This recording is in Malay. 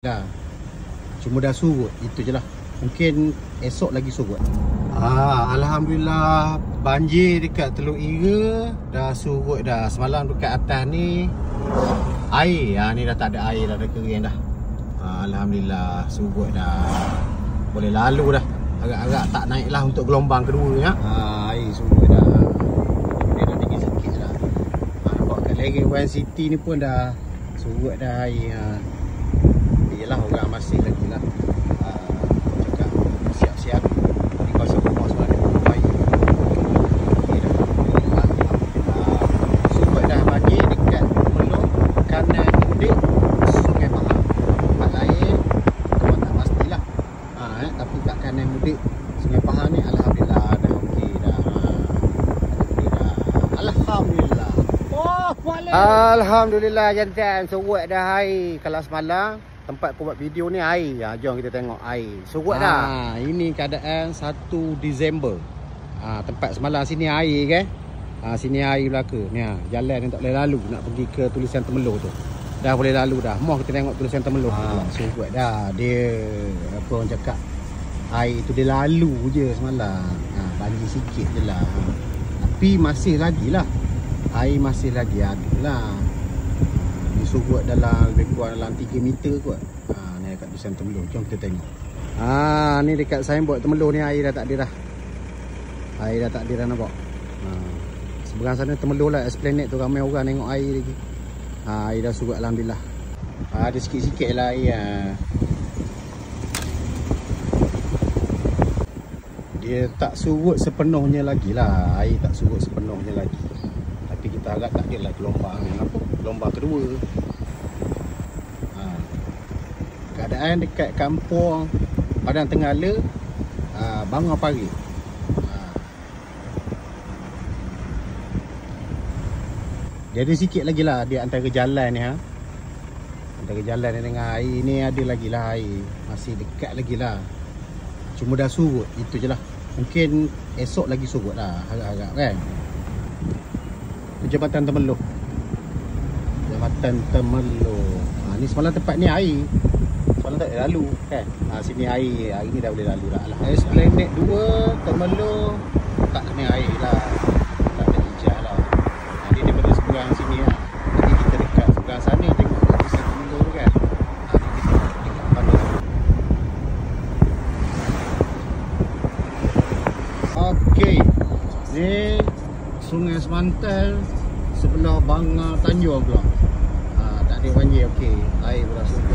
Dah. Cuma dah surut, itu je lah. Mungkin esok lagi surut. Alhamdulillah banjir dekat Teluk Ira dah surut dah. Semalam dekat atas ni air, ni dah tak ada air dah, dah kering dah. Alhamdulillah surut dah. Boleh lalu dah. Agak-agak tak naik lah untuk gelombang kedua ya. Air surut dah. Dia dah tinggi sikit dah. Nampak kat lereng One City ni pun dah surut dah air. Yelah, orang masih lagi lah cakap siap-siap di kawasan rumah sebenarnya baik. Surut dah banjir dekat Melong, kanan Mudik, Sungai Pahang. Tempat lain memang tak pastilah. Tapi kat kanan Mudik, Sungai Pahang ni alhamdulillah dah okey dah. Alhamdulillah. Alhamdulillah jantan, surut dah air. Kalau semalam tempat aku buat video ni air. Jom kita tengok air. Surut dah. Ini keadaan 1 Disember. Tempat semalam sini air kan. Sini air belaka. Ni jalan ni tak boleh lalu nak pergi ke Tulisan Temerloh tu. Dah boleh lalu dah. Mau kita tengok Tulisan Temerloh. Surut dah. Dia apa orang cakap, air tu dia lalu je semalam. Banjir sikit je lah. Tapi masih lagi lah. Air masih lagi ada lah. Surut dalam lebih kurang dalam 3 meter kot. Ni dekat Tulisan Temerloh. Jom kita tengok. Ni dekat signboard Temerloh ni air dah tak ada dah. Air dah tak ada dah, nampak. Seberang sana Temerloh lah, Esplanade tu ramai orang tengok air lagi. Air dah surut alhamdulillah. Ada sikit-sikit lah air. Dia tak surut sepenuhnya lagi lah. Air tak surut sepenuhnya lagi. Tapi kita harap tak ada lah gelombang apa, gelombang kedua. Keadaan dekat kampung Padang Tenggala, Bangau Parit. Dia ada sikit lagi lah di antara jalan ni. Antara jalan ni dengan air ni ada lagi lah air. Masih dekat lagi lah. Cuma dah surut, itu je lah. Mungkin esok lagi surut lah, harap-harap kan. Jambatan Temerloh. Jambatan Temerloh. Ni semalam tempat ni air. Semalam tak boleh lalu kan. Sini air. Hari ni dah boleh lalu dah. Esplanade 2 Temerloh tak kena air lah. Tak ada hijau lah. Dia daripada seberang sini lah. Jadi kita dekat seberang sana tengok Tulisan Temerloh tu kan. Kita dekat pandang. Okey. Ni Sungai Semantal sebelah Bangar Tanjung pula. Tak ada banjir, okey. Air pula surut.